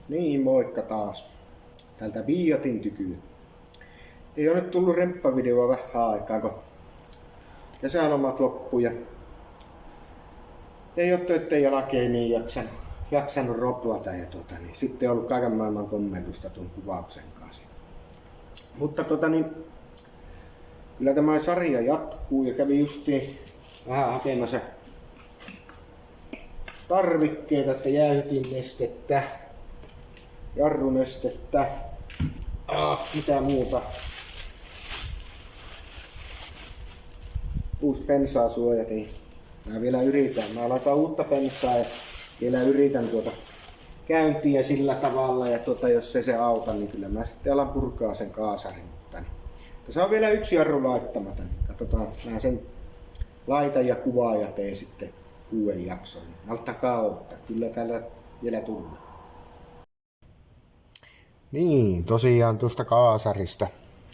Niin, moikka taas. Täältä Biatin tykyy. Ei ole nyt tullut remppavideoa vähän aikaa, kun kesälomat loppu ja ei ole töitten jälkeen niin jaksanut roplata ja niin sitten on ollut kaiken maailman kommentusta tuon kuvauksen kanssa. Mutta kyllä tämä sarja jatkuu ja kävi justiin vähän hakemassa tarvikkeita, että jäähytinnestettä, jarrunestettä, mitä muuta. Uusi pensaasuojat, niin mä vielä yritän. Mä laitan uutta pensaa ja vielä yritän käyntiä sillä tavalla ja jos se auta, niin kyllä mä sitten alan purkaa sen kaasarin. Mutta niin. Tässä on vielä yksi jarru laittamatta. Niin katsotaan, mä sen laitan ja kuvaan ja teen sitten uuden jakson. Alttakaa odottaa, kyllä täällä vielä tulee. Niin, tosiaan tuosta kaasarista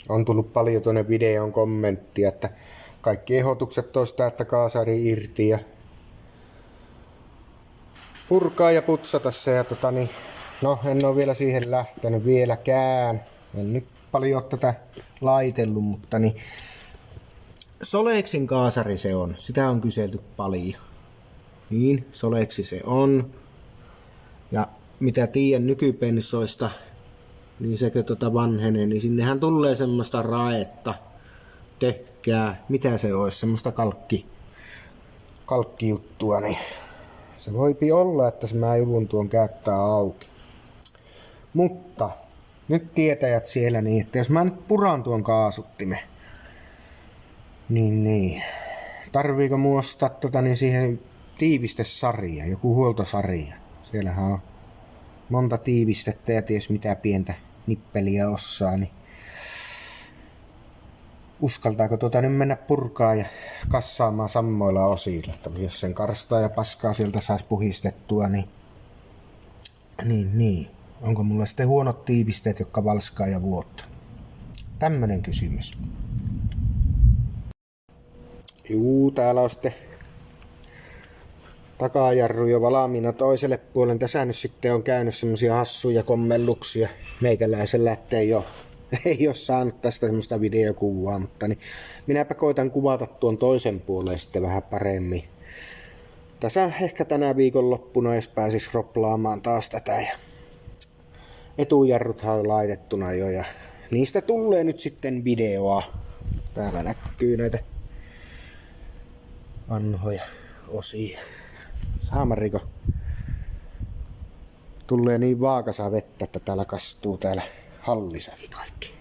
on tullut paljon tuonne videon kommenttia, että kaikki ehdotukset toista, että kaasari irti ja purkaa ja putsata se. Ja no en ole vielä siihen lähtenyt vieläkään. En nyt paljon ole tätä laitellut, mutta niin Solexin kaasari se on. Sitä on kyselty paljon. Niin, Solexi se on. Ja mitä tiedän nykypensoista, niin sekö vanhenee, niin sinnehän tulee semmoista raetta, tökkää, mitä se olisi, semmoista kalkkijuttua, niin se voipi olla, että mä joudun tuon käyttää auki. Mutta nyt tietäjät siellä niin, että jos mä nyt puran tuon kaasuttimen, niin tarviiko muostaa siihen tiivistesarja, joku huoltosarja. Siellähän on monta tiivistettä ja ties mitä pientä nippeliä osaa, niin uskaltaako nyt mennä purkaa ja kassaamaan samoilla osilla, että jos sen karstaa ja paskaa sieltä saisi puhistettua, niin. Onko mulla sitten huonot tiivisteet, jotka valskaa ja vuotta? Tämmönen kysymys. Juu, täällä on sitten takajarru jo valmiina toiselle puolelle. Tässä nyt sitten on käynyt semmosia hassuja kommelluksia meikäläisellä, että ei ole saanut tästä semmoista videokuvaa, mutta niin minäpä koitan kuvata tuon toisen puolen sitten vähän paremmin. Tässä ehkä tänä viikonloppuna, jos pääsis roplaamaan taas tätä. Ja etujarruthan on laitettuna jo ja niistä tulee nyt sitten videoa. Täällä näkyy näitä vanhoja osia. Saamariko tulee niin vaakasa vettä, että täällä kastuu täällä hallisakin kaikki.